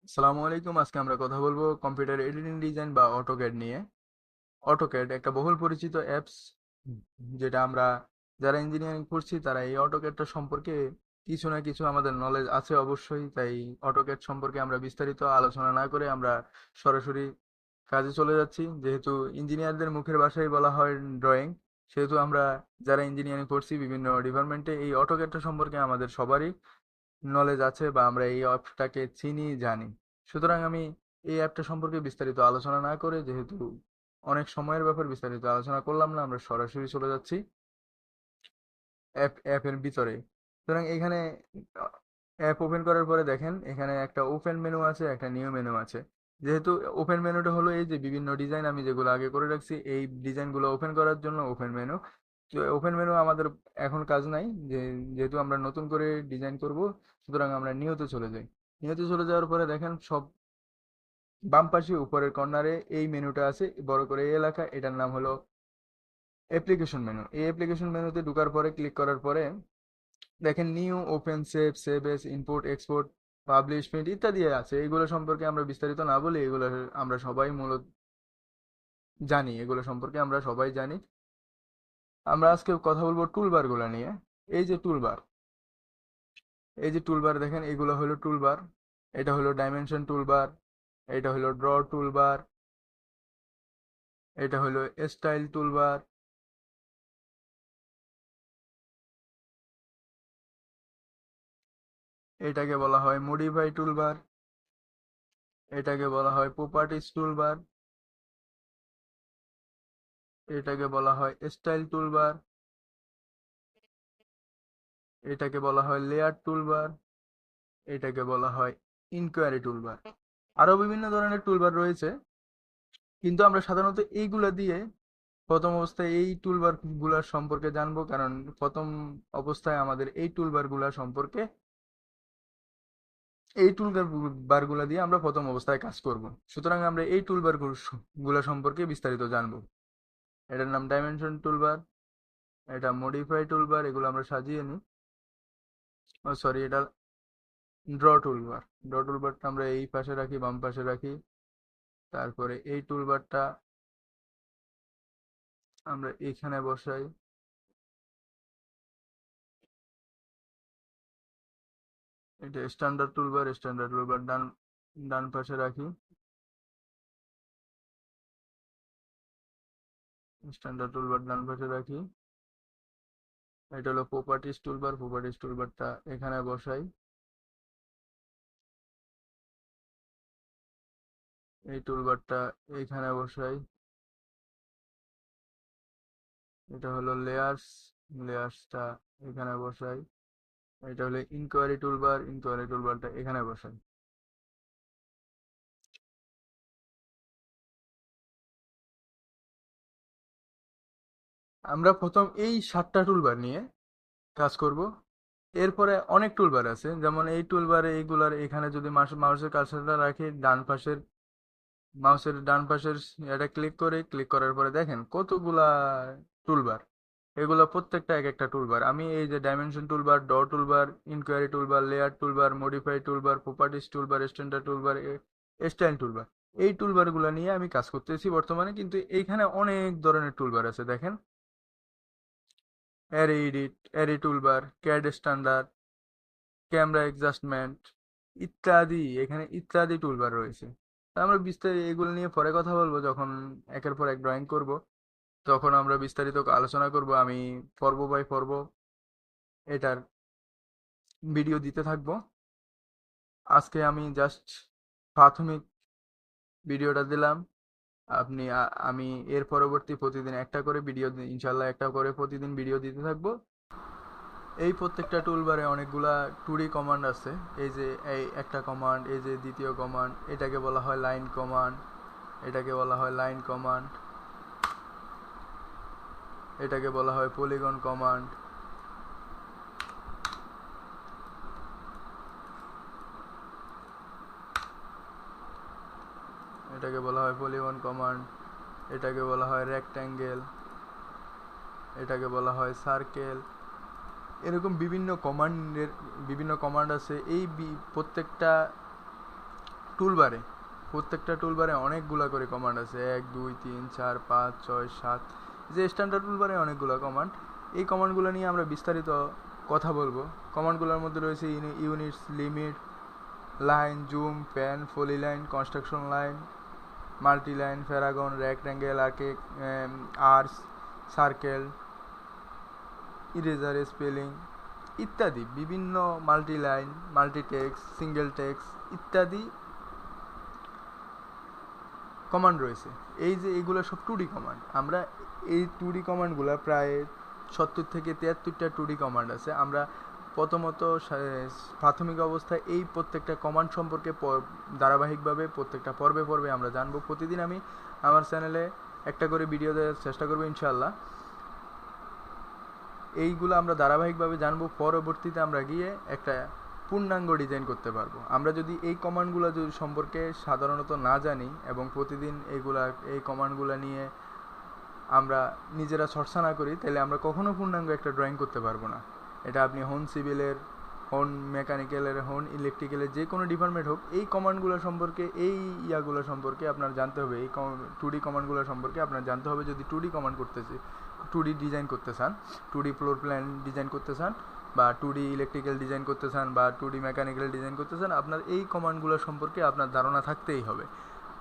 আসসালামু আলাইকুম। আজকে আমরা কথা বলবো কম্পিউটার এডিটিং ডিজাইন বা অটোক্যাড নিয়ে। অটোক্যাড একটা বহুল পরিচিত অ্যাপস, যেটা আমরা যারা ইঞ্জিনিয়ারিং পড়ছি তারা এই অটোক্যাডটা সম্পর্কে কিছু না কিছু আমাদের নলেজ আছে অবশ্যই। তাই অটোক্যাড সম্পর্কে আমরা বিস্তারিত আলোচনা না করে আমরা সরাসরি কাজে চলে যাচ্ছি। যেহেতু ইঞ্জিনিয়ারদের মুখের ভাষায় বলা হয় ড্রয়িং, সেহেতু আমরা যারা ইঞ্জিনিয়ারিং পড়ছি বিভিন্ন ডিপার্টমেন্টে এই অটোক্যাডটা সম্পর্কে আমাদের সবারই নলেজ আছে বা আমরা এই অ্যাপটাকে চিনি জানি। সুতরাং আমি এই অ্যাপটা সম্পর্কে বিস্তারিত আলোচনা না করে, যেহেতু অনেক সময়ের ব্যাপার, বিস্তারিত আলোচনা করলাম না, আমরা সরাসরি চলে যাচ্ছি অ্যাপের ভিতরে। সুতরাং এখানে অ্যাপ ওপেন করার পরে দেখেন এখানে একটা ওপেন মেনু আছে, একটা নিউ মেনু আছে। যেহেতু ওপেন মেনুটা হলো এই যে বিভিন্ন ডিজাইন আমি যেগুলো আগে করে রাখছি, এই ডিজাইনগুলো ওপেন করার জন্য ওপেন মেনু। তো ওপেন মেনু আমাদের এখন কাজ নাই, যেহেতু আমরা নতুন করে ডিজাইন করব, সুতরাং আমরা নিউতে চলে যাই। নিউতে চলে যাওয়ার পরে দেখেন সব বাম পাশে উপরের কর্নারে এই মেনুটা আছে বড় করে এই এলাকা, এটার নাম হলো অ্যাপ্লিকেশন মেনু। এই অ্যাপ্লিকেশন মেনুতে ঢোকার পরে ক্লিক করার পরে দেখেন new, open, save, save S, import, export, publish, print ইত্যাদি আছে। এগুলো সম্পর্কে আমরা বিস্তারিত না বলি, এগুলো আমরা সবাই মূলত জানি, এগুলো সম্পর্কে আমরা সবাই জানি। আমরা আজকে কথা বলবো টুলবার গুলা নিয়ে। এই যে টুলবার, এই যে টুলবার দেখেন, এগুলো হলো টুলবার। এটা হলো ডাইমেনশন টুলবার, এটা হলো ড্র টুলবার, এটা হলো স্টাইল টুলবার, এটাকে বলা হয় মডিফাই টুলবার, এটাকে বলা হয় প্রপার্টিজ টুলবার, এটাকে বলা হয় স্টাইল টুলবার, এটাকে বলা হয় লেয়ার টুলবার, এটাকে বলা হয় ইনকোয়ারি টুলবার। আরো বিভিন্ন ধরনের টুলবার রয়েছে, কিন্তু আমরা সাধারণত এইগুলা দিয়ে প্রথম অবস্থায় এই টুলবার গুলার সম্পর্কে জানবো, কারণ প্রথম অবস্থায় আমাদের এই টুলবার গুলা সম্পর্কে, এই টুলবার বারগুলা দিয়ে আমরা প্রথম অবস্থায় কাজ করব। সুতরাং আমরা এই টুলবার গুলা সম্পর্কে বিস্তারিত জানবো। এটার নাম ডাইমেনশন টুলবার, এটা মডিফাই টুলবার, এগুলো আমরা সাজিয়ে নিই। ও সরি, এটা ড্র টুলবার। ড্র টুলবারটা আমরা এই পাশে রাখি, বাম পাশে রাখি। তারপরে এই টুলবারটা আমরা এইখানে বসাই। এটা স্ট্যান্ডার্ড টুলবার, স্ট্যান্ডার্ড টুলবার ডান ডান পাশে রাখি। স্ট্যান্ডার্ড টুলবার ডান পাশে রাখি। এটা হলো প্রপার্টিজ টুলবার, প্রপার্টিজ টুলবারটা এখানে বসাই। এই টুলবারটা এইখানে বসাই। এটা হলো লেয়ার্স, লেয়ার্সটা এখানে বসাই। এটা হলো ইনকোয়ারি টুলবার, ইনকোয়ারি টুলবারটা এখানে বসাই। আমরা প্রথম এই 7টা টুলবার নিয়ে কাজ করব। এরপরে অনেক টুলবার আছে, যেমন এই টুলবারে এইগুলার এখানে যদি মাউসের কার্সারটা রাখি, মাউসের ডান পাশের এটা ক্লিক করে, ক্লিক করার পরে দেখেন কতগুলা টুলবার। এগুলো প্রত্যেকটা এক একটা টুলবার। আমি এই যে dimension toolbar, dot toolbar, inquiry toolbar, layer toolbar, modify toolbar, properties toolbar, standard toolbar, style toolbar, এই টুলবার গুলা নিয়ে আমি কাজ করতেছি বর্তমানে। কিন্তু এইখানে অনেক ধরনের টুলবার আছে দেখেন। Array edit, array toolbar, CAD standard, camera adjustment ইত্যাদি, এখানে ইত্যাদি টুলবার রয়েছে। তা আমরা বিস্তারিত এগুলো নিয়ে পরে কথা বলবো, যখন একের পর এক ড্রয়িং করব তখন আমরা বিস্তারিত আলোচনা করব। আমি পর্ব বাই পর্ব এটার ভিডিও দিতে থাকবো। আজকে আমি জাস্ট প্রাথমিক ভিডিওটা দিলাম। আমি এর পরবর্তী প্রতিদিন একটা করে ভিডিও, ইনশাল্লাহ একটা করে প্রতিদিন ভিডিও দিতে থাকবো। এই প্রত্যেকটা টুলবারে অনেকগুলা টুডি কমান্ড আছে। এই যে এই একটা কমান্ড, এই যে দ্বিতীয় কমান্ড, এটাকে বলা হয় লাইন কমান্ড, এটাকে বলা হয় লাইন কমান্ড, এটাকে বলা হয় পলিগন কমান্ড, এটাকে বলা হয় পলিগন কমান্ড, এটাকে বলা হয় রেক্ট্যাঙ্গেল, এটাকে বলা হয় সার্কেল। এরকম বিভিন্ন কমান্ড আছে। এই প্রত্যেকটা টুলবারে, প্রত্যেকটা টুলবারে অনেকগুলা করে কমান্ড আছে, 1 2 3 4 5 6 7, যে স্ট্যান্ডার্ড টুলবারে অনেকগুলো কমান্ড। এই কমান্ডগুলো নিয়ে আমরা বিস্তারিত কথা বলবো। কমান্ডগুলোর মধ্যে রয়েছে units, limit, line, zoom, pan, polyline, construction line, multiline, polygon, rectangle, arcs, circle, eraser, spelling ইত্যাদি বিভিন্ন, মাল্টিলাইন, মাল্টিটেক্স, সিঙ্গেল টেক্স ইত্যাদি কমান্ড রয়েছে। এই যে এইগুলো সব 2D কমান্ড। আমরা এই 2D কমান্ডগুলো প্রায় 70 থেকে 73টা 2D কমান্ড আছে। আমরা প্রথমত প্রাথমিক অবস্থায় এই প্রত্যেকটা কমান্ড সম্পর্কে ধারাবাহিকভাবে প্রত্যেকটা পর্বে পর্বে আমরা জানবো। প্রতিদিন আমি আমার চ্যানেলে একটা করে ভিডিও দেওয়ার চেষ্টা করবো ইনশাআল্লাহ। এইগুলো আমরা ধারাবাহিকভাবে জানবো, পরবর্তীতে আমরা গিয়ে একটা পূর্ণাঙ্গ ডিজাইন করতে পারবো। আমরা যদি এই কমান্ডগুলো যদি সম্পর্কে সাধারণত না জানি এবং প্রতিদিন এই কমান্ডগুলো নিয়ে আমরা নিজেরা চর্চা না করি, তাহলে আমরা কখনো পূর্ণাঙ্গ একটা ড্রয়িং করতে পারবো না। এটা আপনি হন সিভিলের, হন মেকানিক্যালের, হন ইলেকট্রিক্যালের, যে কোনো ডিপার্টমেন্ট হোক, এই কমান্ডগুলো সম্পর্কে, এই ইয়াগুলো সম্পর্কে আপনার জানতে হবে। এই 2D কমান্ডগুলো সম্পর্কে আপনার জানতে হবে যদি 2D কমান্ড করতেছি, 2D ডিজাইন করতে চান, 2D ফ্লোর প্ল্যান ডিজাইন করতে চান, বা 2D ইলেকট্রিক্যাল ডিজাইন করতে চান, বা 2D মেকানিক্যাল ডিজাইন করতে চান, আপনার এই কমান্ডগুলো সম্পর্কে আপনার ধারণা থাকতেই হবে।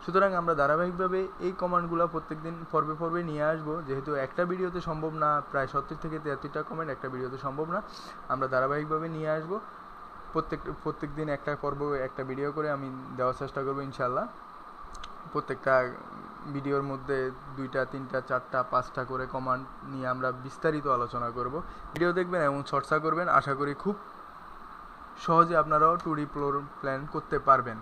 সুতরাং আমরা ধারাবাহিকভাবে এই কমান্ডগুলো প্রত্যেকদিন পর্বে পর্বে নিয়ে আসবো। যেহেতু একটা ভিডিওতে সম্ভব না, প্রায় 70 থেকে 73টা কমেন্ট একটা ভিডিওতে সম্ভব না, আমরা ধারাবাহিকভাবে নিয়ে আসবো। প্রত্যেক দিন একটা পর্ব একটা ভিডিও করে আমি দেওয়ার চেষ্টা করবো ইনশাআল্লাহ। প্রত্যেকটা ভিডিওর মধ্যে 2টা 3টা 4টা 5টা করে কমান্ড নিয়ে আমরা বিস্তারিত আলোচনা করব। ভিডিও দেখবেন এবং চর্চা করবেন, আশা করি খুব সহজে আপনারাও 2D ফ্লোর প্ল্যান করতে পারবেন।